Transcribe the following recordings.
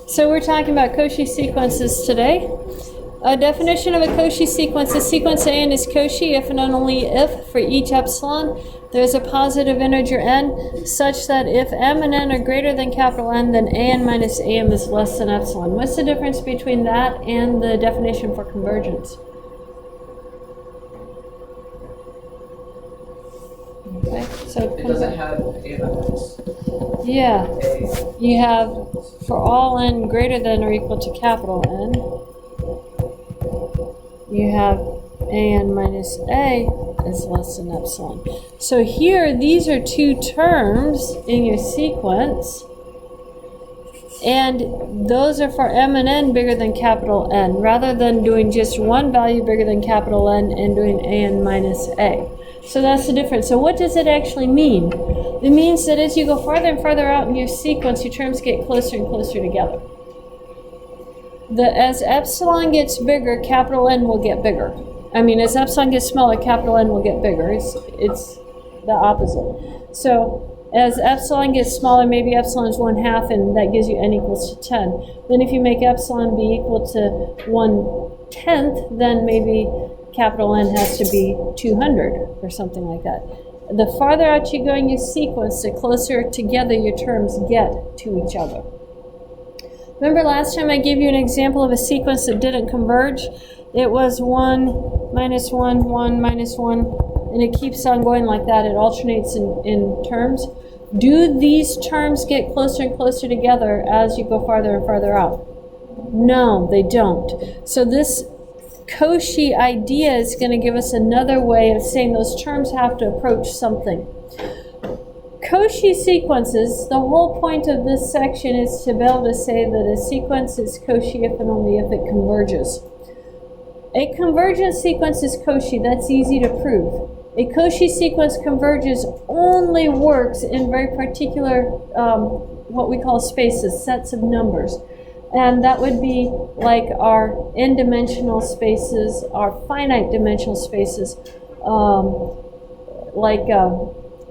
So we're talking about Cauchy sequences today. A definition of a Cauchy sequence: a sequence AN is Cauchy if and only if for each epsilon there's a positive integer n such that if m and n are greater than capital N, then AN minus AM is less than epsilon. What's the difference between that and the definition for convergence? Okay, so it doesn't have A elements. yeah, you have for all n greater than or equal to capital N, you have AN minus A is less than epsilon. So here, these are two terms in your sequence, and those are for m and n bigger than capital N, rather than doing just one value bigger than capital N and doing AN minus A. So that's the difference. So what does it actually mean? It means that as you go farther and farther out in your sequence, your terms get closer and closer together. As epsilon gets bigger, capital N will get bigger. As epsilon gets smaller, capital N will get bigger. It's the opposite. So as epsilon gets smaller, maybe epsilon is 1/2, and that gives you n equals to 10. Then if you make epsilon be equal to 1/10, then maybe capital N has to be 200 or something like that. The farther out you go in your sequence, the closer together your terms get to each other. Remember last time I gave you an example of a sequence that didn't converge? It was 1 minus 1, 1 minus 1, and it keeps on going like that. It alternates in terms. Do these terms get closer and closer together as you go farther and farther out? No, they don't. So this Cauchy idea is going to give us another way of saying those terms have to approach something. Cauchy sequences, the whole point of this section is to be able to say that a sequence is Cauchy if and only if it converges. A convergent sequence is Cauchy. That's easy to prove. A Cauchy sequence converges only works in very particular what we call spaces, sets of numbers. And that would be like our n-dimensional spaces, our finite dimensional spaces,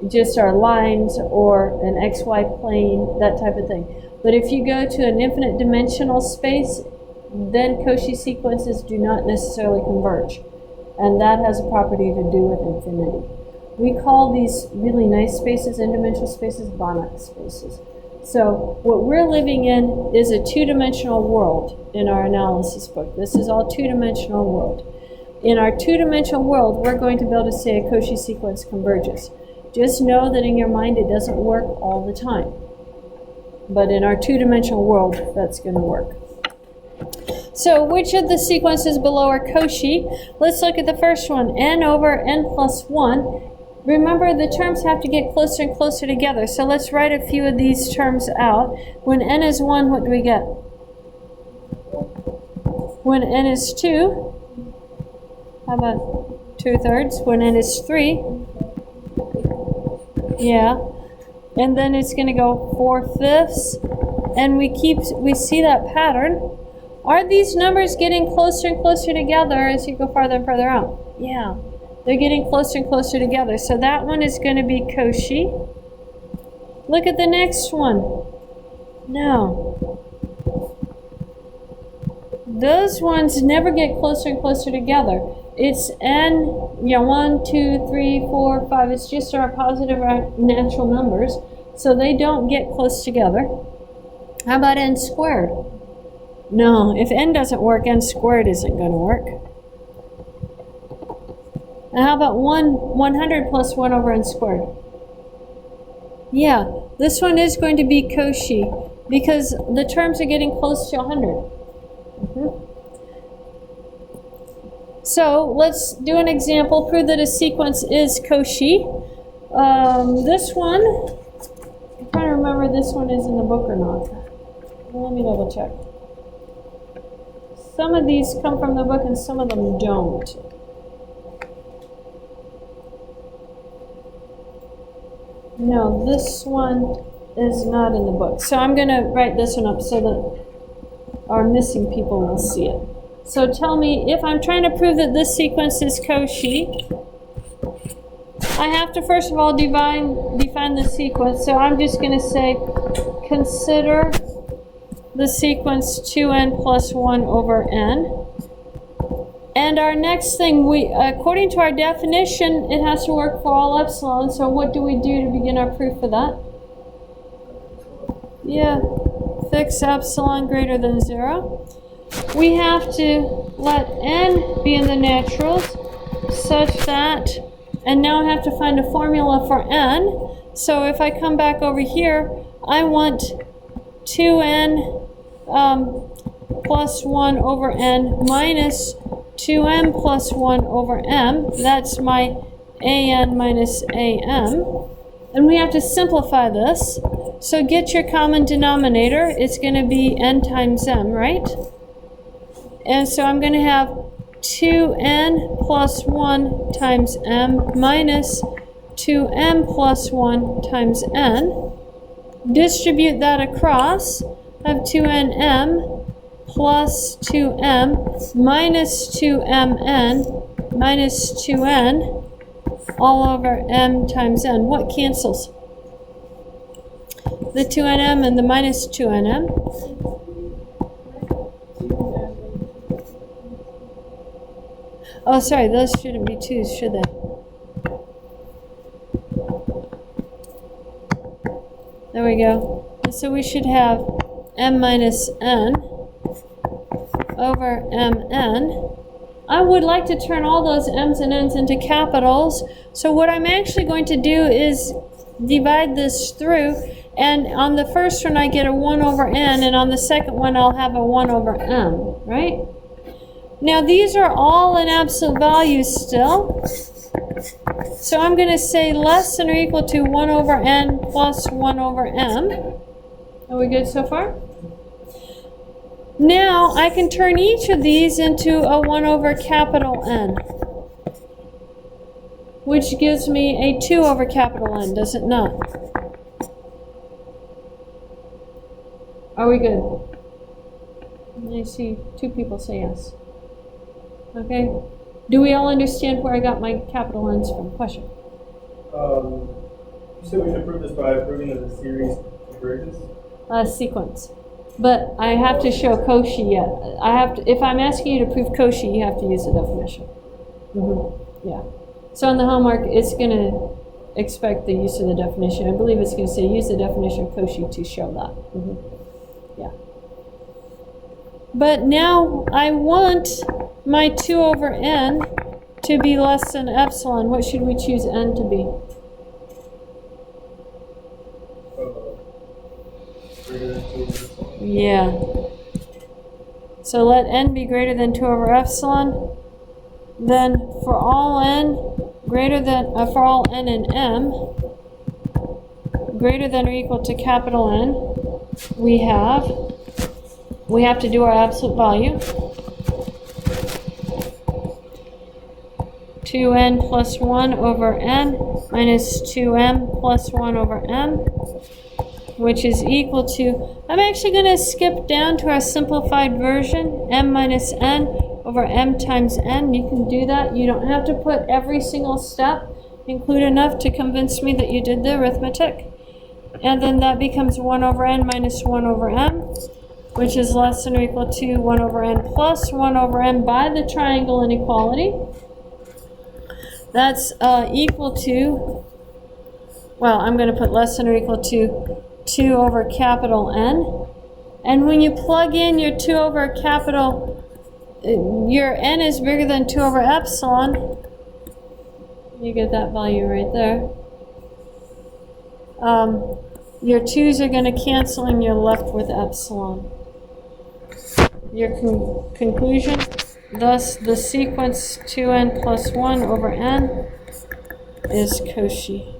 just our lines or an XY plane, that type of thing. But if you go to an infinite dimensional space, then Cauchy sequences do not necessarily converge. And that has a property to do with infinity. We call these really nice spaces, n-dimensional spaces, Banach spaces. So what we're living in is a two-dimensional world in our analysis book. This is all two-dimensional world. In our two-dimensional world, we're going to be able to say a Cauchy sequence converges. Just know that in your mind it doesn't work all the time. But in our two-dimensional world, that's going to work. So which of the sequences below are Cauchy? Let's look at the first one, n over n plus 1. Remember, the terms have to get closer and closer together. So let's write a few of these terms out. When n is 1, what do we get? When n is 2, how about 2/3? When n is 3, yeah. And then it's going to go 4/5. And we see that pattern. Are these numbers getting closer and closer together as you go farther and farther out? Yeah. They're getting closer and closer together. So that one is going to be Cauchy. Look at the next one. No. Those ones never get closer and closer together. It's n, 1, 2, 3, 4, 5. It's just our positive natural numbers. So they don't get close together. How about n squared? No. If n doesn't work, n squared isn't going to work. And how about 100 plus 1 over n squared? Yeah, this one is going to be Cauchy because the terms are getting close to 100. So let's do an example, prove that a sequence is Cauchy. This one, I'm trying to remember this one is in the book or not. Let me double check. Some of these come from the book and some of them don't. No, this one is not in the book. So I'm going to write this one up so that our missing people will see it. So tell me, if I'm trying to prove that this sequence is Cauchy, I have to first of all define the sequence. So I'm just going to say consider the sequence 2n plus 1 over n. And our next thing, according to our definition, it has to work for all epsilon. So what do we do to begin our proof for that? Yeah, fix epsilon greater than 0. We have to let n be in the naturals such that, and now I have to find a formula for n. So if I come back over here, I want 2n plus 1 over n minus 2m plus 1 over m. That's my an minus am. And we have to simplify this. So get your common denominator. It's going to be n times m, right? And so I'm going to have 2n plus 1 times m minus 2m plus 1 times n. Distribute that across. I have 2nm plus 2m minus 2mn minus 2n all over m times n. What cancels? The 2nm and the minus 2nm. Oh, sorry, those shouldn't be 2's, should they? There we go. And so we should have m minus n over mn. I would like to turn all those m's and n's into capitals. So what I'm actually going to do is divide this through. And on the first one I get a 1 over n, and on the second one I'll have a 1 over m, right? Now these are all in absolute values still. So I'm going to say less than or equal to 1 over n plus 1 over m. Are we good so far? Now I can turn each of these into a 1 over capital N, which gives me a 2 over capital N, does it not? Are we good? I see 2 people say yes. Okay. Do we all understand where I got my capital N's from? Question. You said we should prove this by proving that the series converges? Sequence. But I have to show Cauchy yet. I have to, if I'm asking you to prove Cauchy, you have to use the definition. Yeah. So on the homework, it's going to expect the use of the definition. I believe it's going to say use the definition of Cauchy to show that. Yeah. But now I want my 2 over n to be less than epsilon. What should we choose n to be? Yeah. So let n be greater than 2 over epsilon. Then for all n greater than for all n and m greater than or equal to capital N, we have to do our absolute value. 2n plus 1 over n minus 2m plus 1 over m, which is equal to, I'm actually going to skip down to our simplified version, m minus n over m times n. You can do that. You don't have to put every single step. Include enough to convince me that you did the arithmetic. And then that becomes 1 over n minus 1 over m, which is less than or equal to 1 over n plus 1 over m by the triangle inequality. That's equal to, well, I'm going to put less than or equal to 2 over capital N. And when you plug in your 2 over capital, your n is bigger than 2 over epsilon, you get that value right there. Your 2's are going to cancel and you're left with epsilon. Your conclusion? Thus, the sequence 2n plus 1 over n is Cauchy.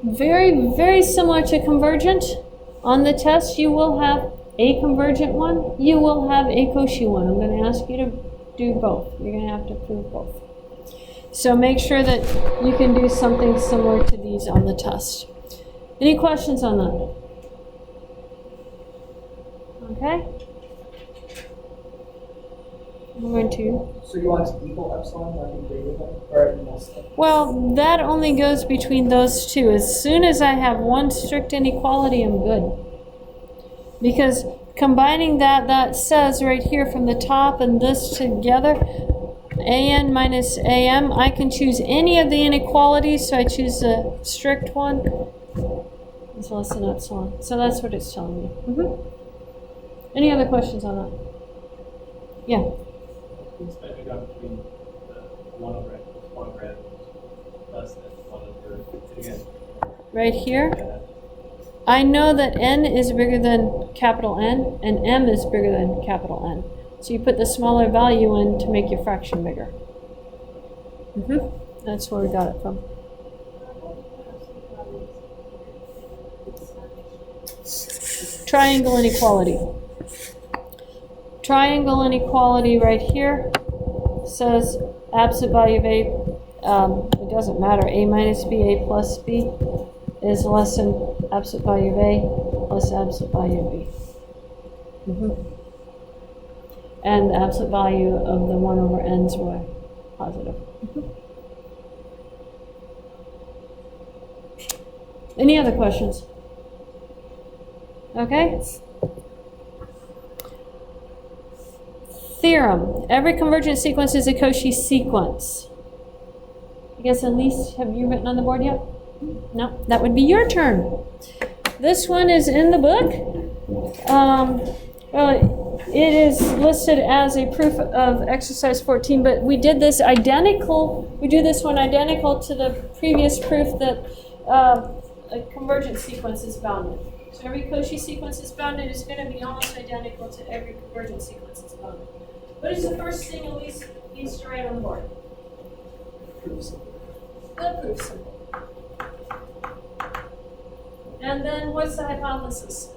Very, very similar to convergent. On the test, you will have a convergent one. You will have a Cauchy one. I'm going to ask you to do both. You're going to have to prove both. So make sure that you can do something similar to these on the test. Any questions on that? Okay. I'm going to. So you want to equal epsilon, not greater than, or less than? Well, that only goes between those two. As soon as I have one strict inequality, I'm good. Because combining that says right here from the top and this together, an minus am, I can choose any of the inequalities, so I choose the strict one. It's less than epsilon. So that's what it's telling me. Any other questions on that? Yeah. I got between 1 over n plus 1 over n less than 1 over, again. Right here, I know that n is bigger than capital N and m is bigger than capital N. So you put the smaller value in to make your fraction bigger. That's where we got it from. Triangle inequality. Triangle inequality right here says absolute value of A, it doesn't matter, A minus B, A plus B is less than absolute value of A plus absolute value of B. And the absolute value of the 1 over n's were positive. Any other questions? Okay. Theorem. Every convergent sequence is a Cauchy sequence. I guess Elise, have you written on the board yet? No? That would be your turn. This one is in the book. Well, it is listed as a proof of exercise 14, but we did this identical, we do this one identical to the previous proof that a convergent sequence is bounded. So every Cauchy sequence is bounded is going to be almost identical to every convergent sequence is bounded. What is the first thing Elise needs to write on the board? The proof symbol. And then what's the hypothesis?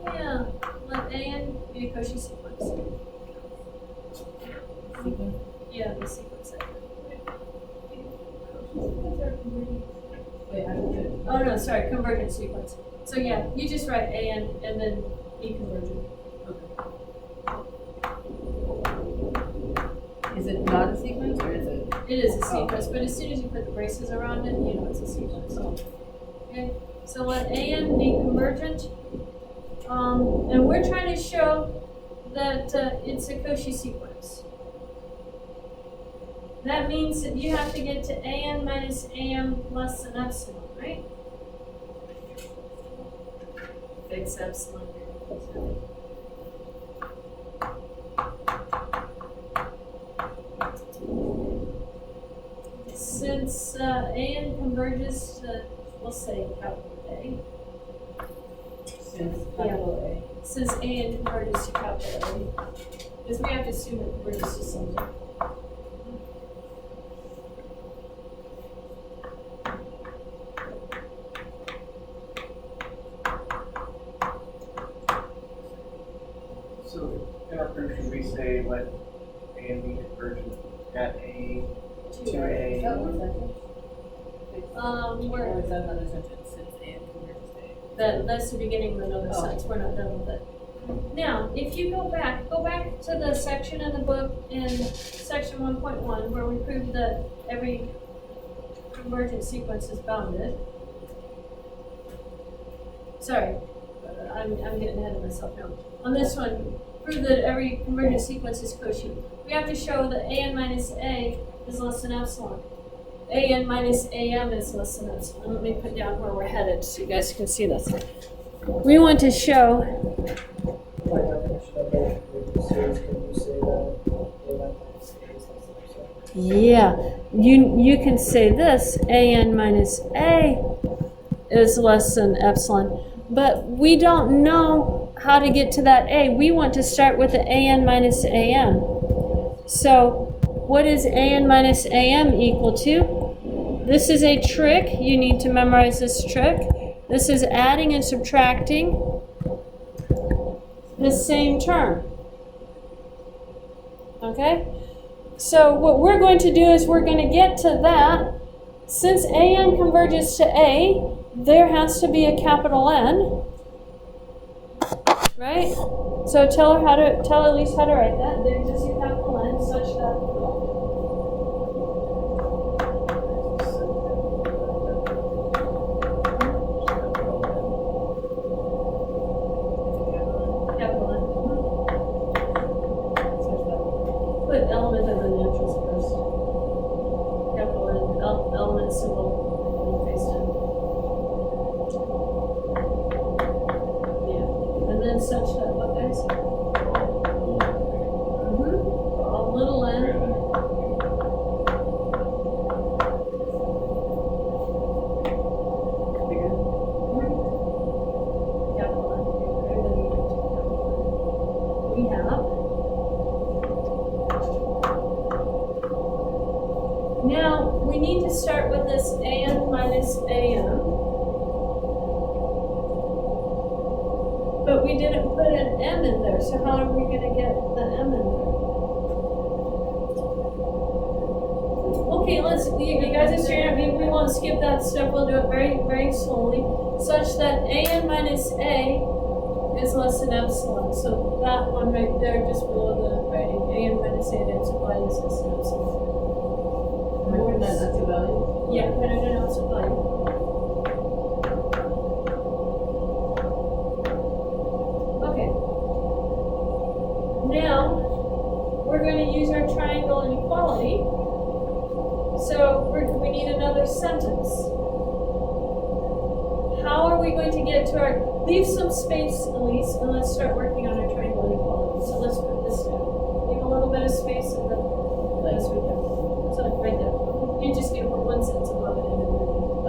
Yeah, let an be a Cauchy sequence. Yeah, the sequence. Oh no, sorry, convergent sequence. So yeah, you just write an and then E convergent. Is it not a sequence or is it? It is a sequence, but as soon as you put the braces around it, you know it's a sequence. Okay, so let an be convergent. And we're trying to show that it's a Cauchy sequence. That means that you have to get to an minus am less than epsilon, right? Fix epsilon. Since an converges to, we'll say, capital A. Since capital Since an converges to capital A. Because we have to assume it converges to something. So in our proof, should we say let A and B convergent at A to A? Where Or is that another sentence since and converges to A? that's the beginning of another sentence. We're not done with it. Now, if you go back to the section in the book in section 1.1 where we proved that every convergent sequence is bounded. Sorry, I'm getting ahead of myself now. On this one, prove that every convergent sequence is Cauchy. We have to show that an minus a is less than epsilon. An minus am is less than epsilon. Let me put down where we're headed so you guys can see this. We want to show. By definition of a convergent series, can you say that A minus A is less than epsilon? Yeah, you can say this, an minus a is less than epsilon, but we don't know how to get to that a. We want to start with the an minus am. So what is an minus am equal to? This is a trick. You need to memorize this trick. This is adding and subtracting the same term. Okay? So what we're going to do is we're going to get to that. Since an converges to a, there has to be a capital N. right? So tell Elise how to write that. There's just your capital N such that. Capital N. Put element and then naturals first. Capital N, element symbol, and face down. Yeah, and then such that what guys? A little n. Bigger. Capital N. Bigger than you do to capital N. We have. Now, we need to start with this an minus am. But we didn't put an m in there, so how are we going to get the m in there? Okay, you guys are staring at me, we won't skip that step, we'll do it very, very slowly, such that an minus a is less than epsilon. So that one right there, just below the writing, an minus a times y is less than epsilon. Remember that that's a value? Yeah, put it in absolute value. Okay. Now, we're going to use our triangle inequality. So we need another sentence. How are we going to get to our, leave some space, Elise, and let's start working on our triangle inequality. So let's put this down. Leave a little bit of space and then let's right there. So right there. You just need to put one sentence above it and then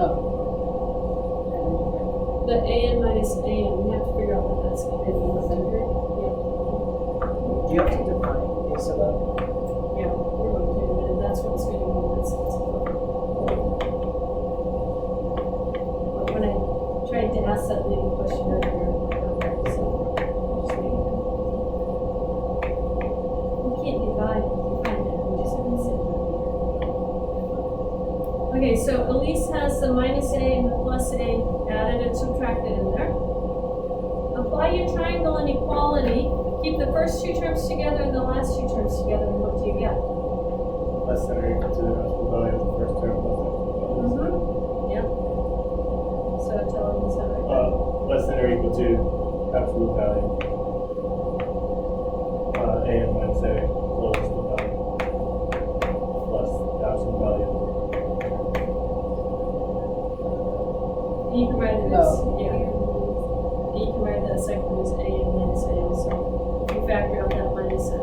Oh. the an minus am. We have to figure out what that's going to be. In the center? Yeah. Do you have to define a sub? Yeah, we're going to, and that's what's going to be one sentence above. But when I tried to ask that leading question earlier, so just make it. We can't divide it, we just have to say it. Okay, so Elise has the minus a and the plus a added and subtracted in there. Apply your triangle inequality. Keep the first two terms together and the last two terms together, and what do you get? Less than or equal to the absolute value of the first term plus the absolute value. Yep. So tell them is that right? Less than or equal to absolute value. A minus a lowest the value plus the absolute value. You can write it as, yeah. You can write that second one as a and minus a, so you factor out that minus a.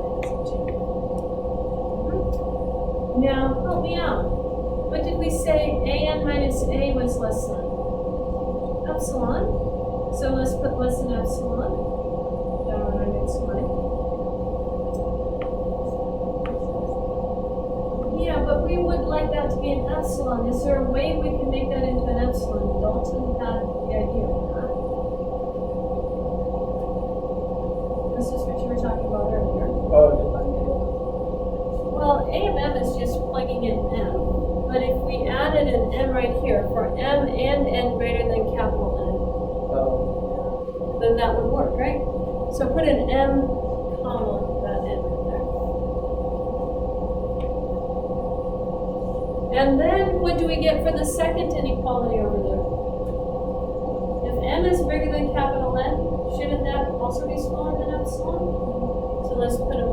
Now, help me out. What did we say an minus a was less than? Epsilon. So let's put less than epsilon down on our next line. Yeah, but we would like that to be an epsilon. Is there a way we can make that into an epsilon? Dalton had the idea of that. This is what you were talking about earlier. Oh, define Well, AMM is just plugging in M. But if we added an M right here for M and N greater than capital N, then that would work, right? So put an M, comma, that N right there. And then what do we get for the second inequality over there? If M is bigger than capital N, shouldn't that also be smaller than epsilon? So let's put a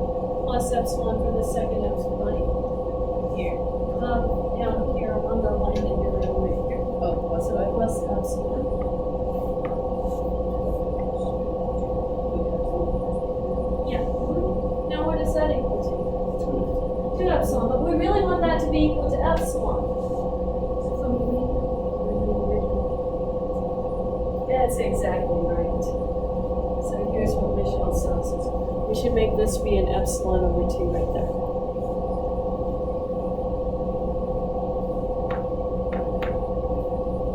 plus epsilon for the second epsilon. Here. Down here on the line that you're in right here. Oh, what's So it? plus epsilon. Yeah. Now what does that equal to? 2 epsilon, but we really want that to be equal to epsilon. That's exactly right. So here's what Michelle says. We should make this be an epsilon over 2 right there.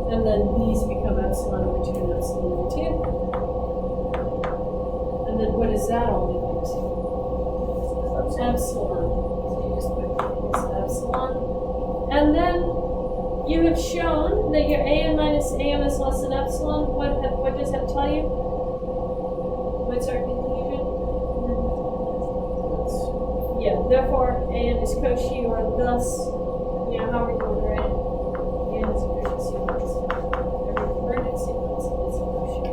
And then these become epsilon over 2 and epsilon over 2. And then what does that all equal to? Epsilon. So you just put this epsilon. And then you have shown that your an minus am is less than epsilon. What does that tell you? What's our Yeah, therefore, an is Cauchy, or thus, you know, however you want to write it. An is a Cauchy sequence. Every convergent sequence is a Cauchy.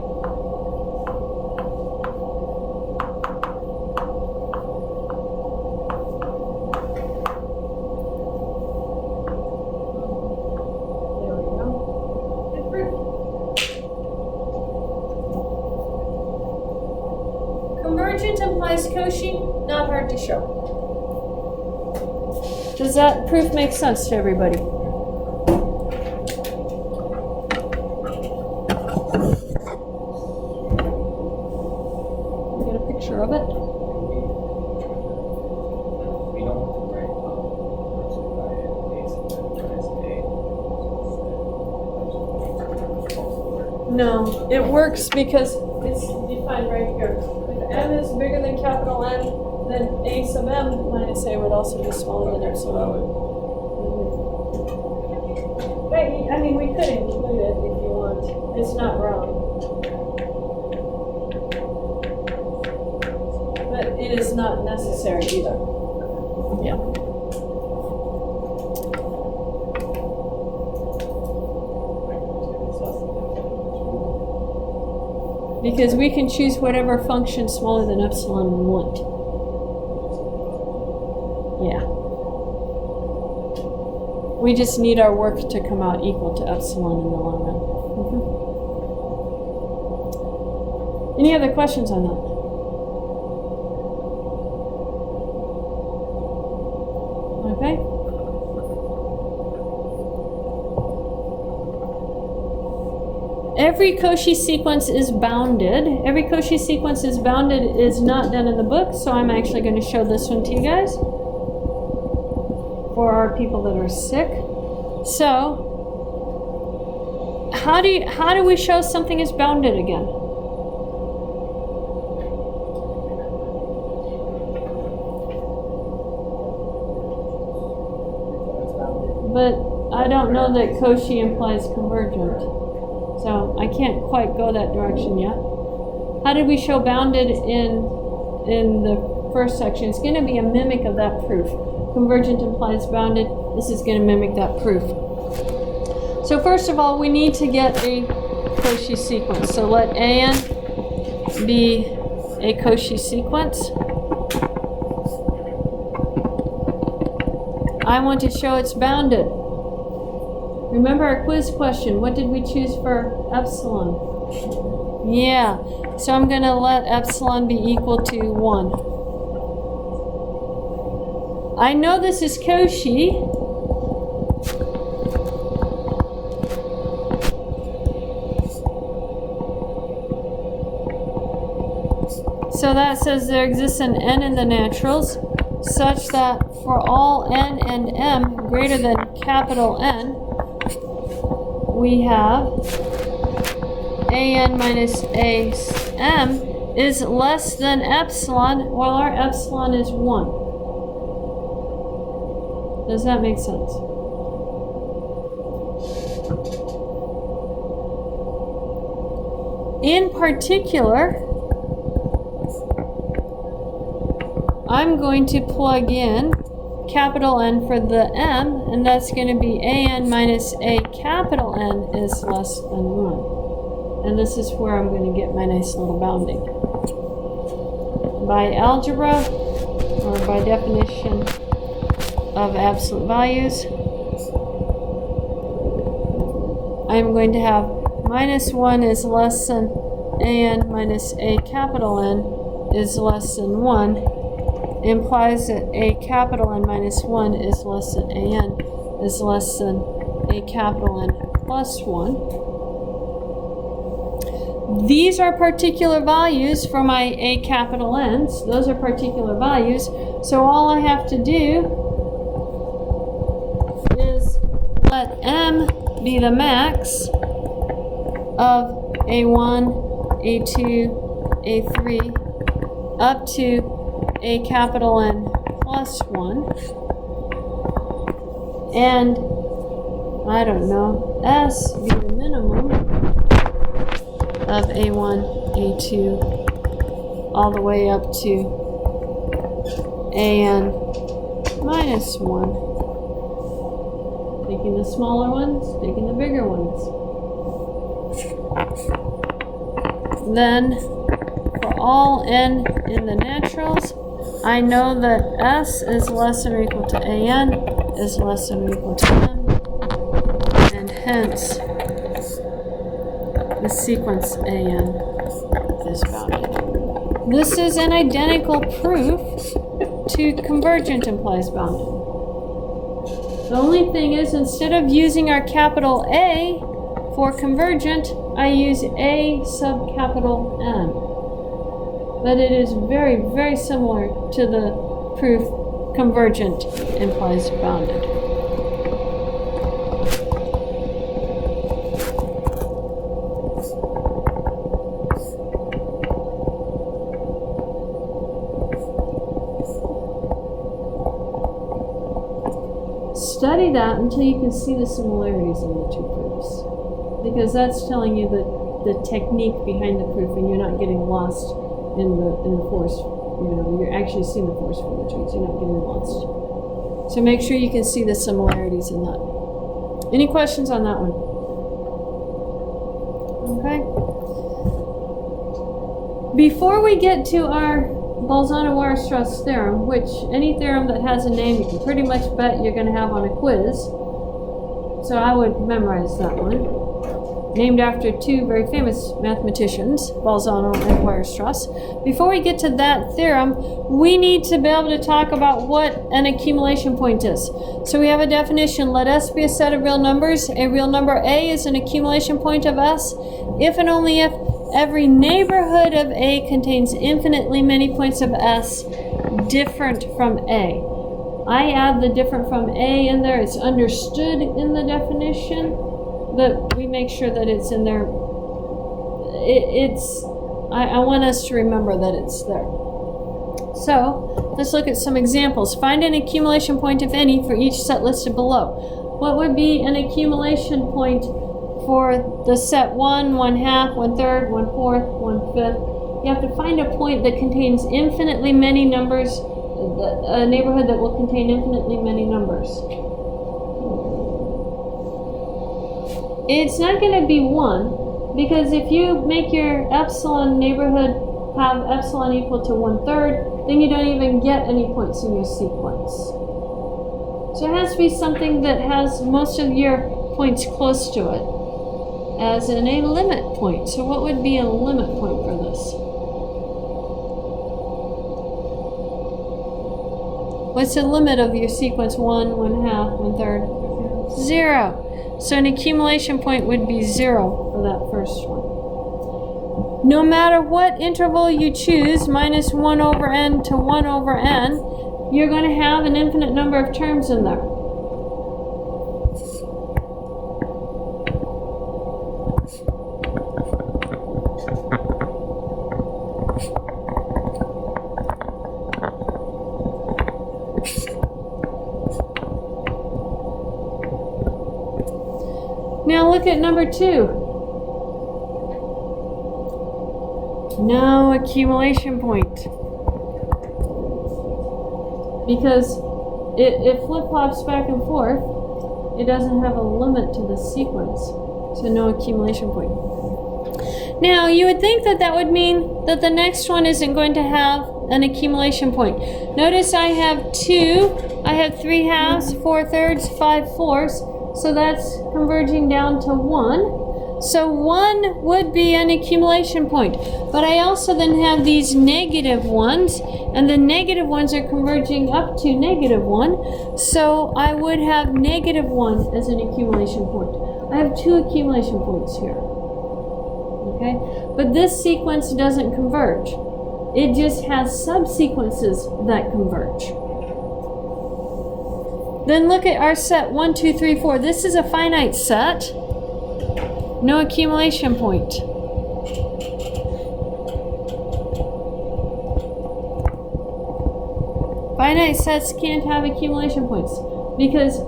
There we go. Good proof. Convergent implies Cauchy, not hard to show. Does that proof make sense to everybody? Get a picture of it? We don't have to write No, it works because it's defined right here. If m is bigger than capital N, then a sub m minus a would also be smaller than epsilon. But, I mean, we could include it if you want. It's not wrong. But it is not necessary either. Yeah. Because we can choose whatever function smaller than epsilon we want. Yeah. We just need our work to come out equal to epsilon in the long run. Any other questions on that? Okay. Every Cauchy sequence is bounded. Every Cauchy sequence is bounded is not done in the book, so I'm actually going to show this one to you guys for our people that are sick. So, how do we show something is bounded again? But I don't know that Cauchy implies convergent. So I can't quite go that direction yet. How did we show bounded in the first section? It's going to be a mimic of that proof. Convergent implies bounded. This is going to mimic that proof. So first of all, we need to get a Cauchy sequence. So let an be a Cauchy sequence. I want to show it's bounded. Remember our quiz question, what did we choose for epsilon? Yeah, so I'm going to let epsilon be equal to 1. I know this is Cauchy. So that says there exists an n in the naturals such that for all n and m greater than capital N, we have an minus am is less than epsilon, while our epsilon is 1. Does that make sense? In particular, I'm going to plug in capital N for the m, and that's going to be an minus a capital N is less than 1. And this is where I'm going to get my nice little bounding. By algebra, or by definition of absolute values, I'm going to have minus 1 is less than an minus a capital N is less than 1. Implies that a capital N minus 1 is less than an is less than a capital N plus 1. These are particular values for my a capital N's. Those are particular values. So all I have to do is let m be the max of a1, a2, a3, up to a capital N plus 1, and I don't know, S be the minimum of A1, A2, all the way up to an minus 1. Taking the smaller ones, taking the bigger ones. Then, for all n in the naturals, I know that s is less than or equal to an is less than or equal to n, and hence the sequence an is bounded. This is an identical proof to convergent implies bounded. The only thing is, instead of using our capital A for convergent, I use A sub capital N. But it is very, very similar to the proof convergent implies bounded. Study that until you can see the similarities in the two proofs, because that's telling you the technique behind the proof, and you're not getting lost in the forest. You're actually seeing the forest from the trees. You're not getting lost. So make sure you can see the similarities in that. Any questions on that one? Okay. Before we get to our Bolzano-Weierstrass theorem, which any theorem that has a name you can pretty much bet you're going to have on a quiz, so I would memorize that one. Named after two very famous mathematicians, Bolzano and Weierstrass. Before we get to that theorem, we need to be able to talk about what an accumulation point is. So we have a definition: let S be a set of real numbers. A real number A is an accumulation point of S if and only if every neighborhood of A contains infinitely many points of S different from A. I add the different from A in there. It's understood in the definition, but we make sure that it's in there. I want us to remember that it's there. So let's look at some examples. Find an accumulation point, if any, for each set listed below. What would be an accumulation point for the set 1, 1/2, 1/3, 1/4, 1/5? You have to find a point that contains infinitely many numbers, a neighborhood that will contain infinitely many numbers. It's not going to be 1, because if you make your epsilon neighborhood have epsilon equal to 1/3, then you don't even get any points in your sequence. So it has to be something that has most of your points close to it, as in a limit point. So what would be a limit point for this? What's the limit of your sequence 1, 1/2, 1/3? 0. So an accumulation point would be 0 for that first one. No matter what interval you choose, minus 1 over n to 1 over n, you're going to have an infinite number of terms in there. Now look at number 2. No accumulation point. Because it flip-flops back and forth, it doesn't have a limit to the sequence. So no accumulation point. Now you would think that that would mean that the next one isn't going to have an accumulation point. Notice I have 2, I have 3/2, 4/3, 5/4. So that's converging down to 1. So 1 would be an accumulation point. But I also then have these negative ones, and the negative ones are converging up to -1. So I would have -1 as an accumulation point. I have 2 accumulation points here. Okay? But this sequence doesn't converge. It just has subsequences that converge. Then look at our set 1, 2, 3, 4. This is a finite set. No accumulation point. Finite sets can't have accumulation points because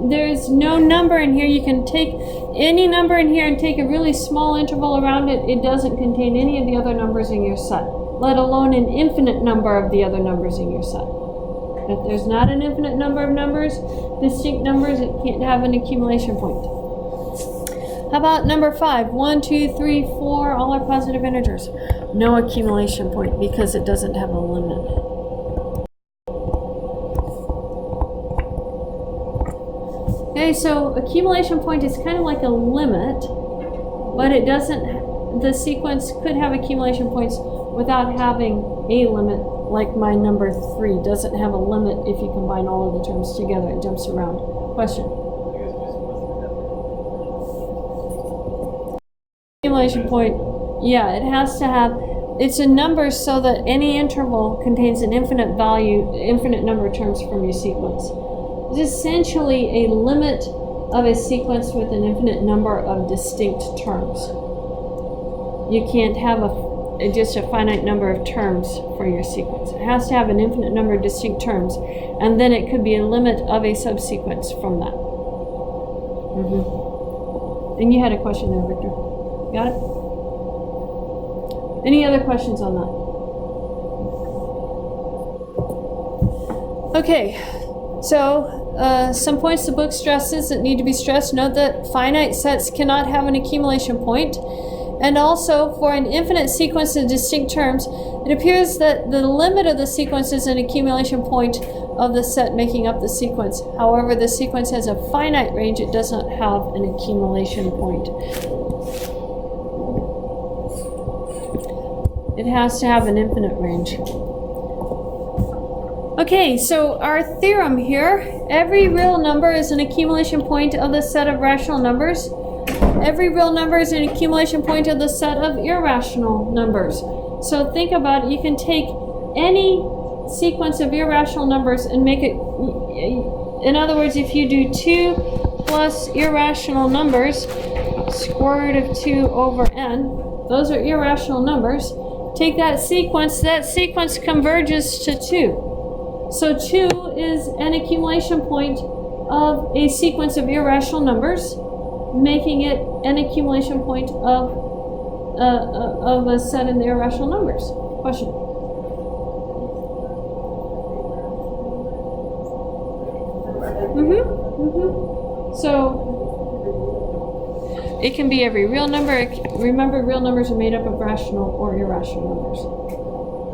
there's no number in here. You can take any number in here and take a really small interval around it. It doesn't contain any of the other numbers in your set, let alone an infinite number of the other numbers in your set. If there's not an infinite number of numbers, distinct numbers, it can't have an accumulation point. How about number 5? 1, 2, 3, 4, all are positive integers. No accumulation point because it doesn't have a limit. Okay, so accumulation point is kind of like a limit, but it doesn't, the sequence could have accumulation points without having a limit, like my number 3 doesn't have a limit if you combine all of the terms together. It jumps around. Question? I guess just what's Accumulation point, yeah, it has to have, it's a number so that any interval contains an infinite value, infinite number of terms from your sequence. It's essentially a limit of a sequence with an infinite number of distinct terms. You can't have just a finite number of terms for your sequence. It has to have an infinite number of distinct terms, and then it could be a limit of a subsequence from that. And you had a question there, Victor. Got it? Any other questions on that? Okay, so some points the book stresses that need to be stressed. Note that finite sets cannot have an accumulation point. And also, for an infinite sequence of distinct terms, it appears that the limit of the sequence is an accumulation point of the set making up the sequence. However, the sequence has a finite range. It does not have an accumulation point. It has to have an infinite range. Okay, so our theorem here, every real number is an accumulation point of the set of rational numbers. Every real number is an accumulation point of the set of irrational numbers. So think about it. You can take any sequence of irrational numbers and make it, in other words, if you do 2 plus irrational numbers, square root of 2 over n, those are irrational numbers. Take that sequence converges to 2. So 2 is an accumulation point of a sequence of irrational numbers, making it an accumulation point of a set in the irrational numbers. Question? So it can be every real number. Remember, real numbers are made up of rational or irrational numbers.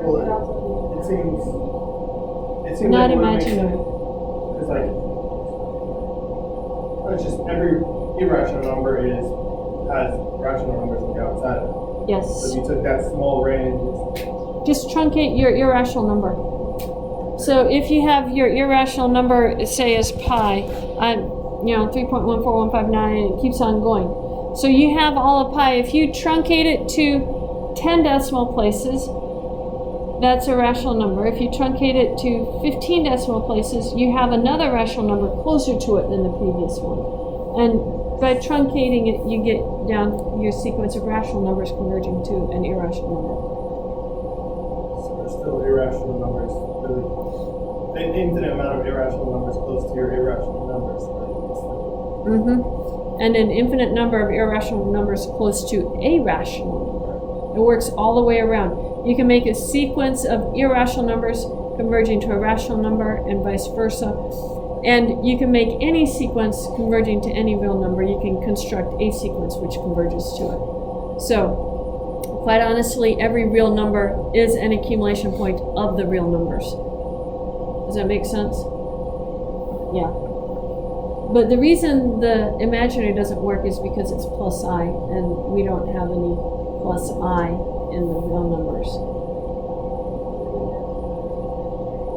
Well, it seems Not like it would make imaginary. sense, 'cause like, it's just every irrational number has rational numbers on the outside of it. So Yes. if you took that small range, Just truncate your irrational number. So if you have your irrational number, say as pi, 3.14159, it keeps on going. So you have all of pi. If you truncate it to 10 decimal places, that's a rational number. If you truncate it to 15 decimal places, you have another rational number closer to it than the previous one. And by truncating it, you get down your sequence of rational numbers converging to an irrational number. so there's still irrational numbers. Really, an infinite amount of irrational numbers close to your irrational numbers. And an infinite number of irrational numbers close to a rational number. It works all the way around. You can make a sequence of irrational numbers converging to a rational number and vice versa. And you can make any sequence converging to any real number. You can construct a sequence which converges to it. So, quite honestly, every real number is an accumulation point of the real numbers. Does that make sense? Yeah. But the reason the imaginary doesn't work is because it's plus I, and we don't have any plus I in the real numbers.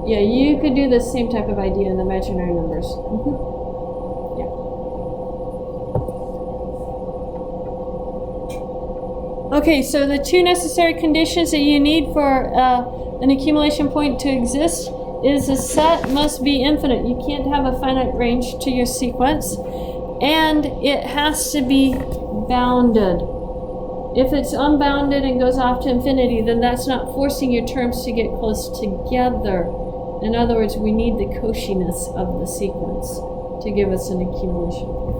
Yeah, you could do the same type of idea in the imaginary numbers. Yeah. Okay, so the two necessary conditions that you need for an accumulation point to exist is a set must be infinite. You can't have a finite range to your sequence, and it has to be bounded. If it's unbounded and goes off to infinity, then that's not forcing your terms to get close together. In other words, we need the Cauchy-ness of the sequence to give us an accumulation point.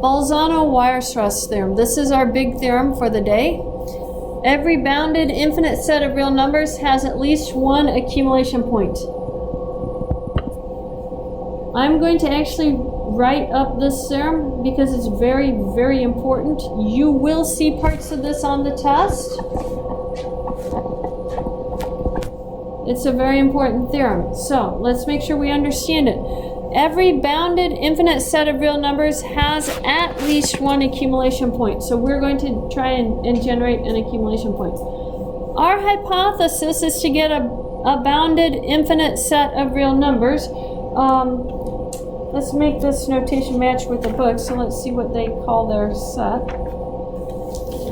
Bolzano-Weierstrass theorem. This is our big theorem for the day. Every bounded infinite set of real numbers has at least one accumulation point. I'm going to actually write up this theorem because it's very, very important. You will see parts of this on the test. It's a very important theorem. So let's make sure we understand it. Every bounded infinite set of real numbers has at least one accumulation point. So we're going to try and generate an accumulation point. Our hypothesis is to get a bounded infinite set of real numbers. Let's make this notation match with the book. So let's see what they call their set.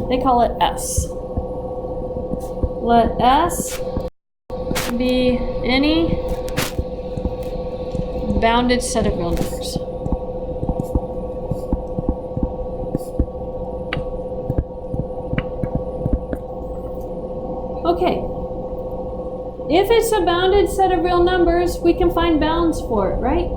They call it S. Let S be any bounded set of real numbers. Okay. If it's a bounded set of real numbers, we can find bounds for it, right?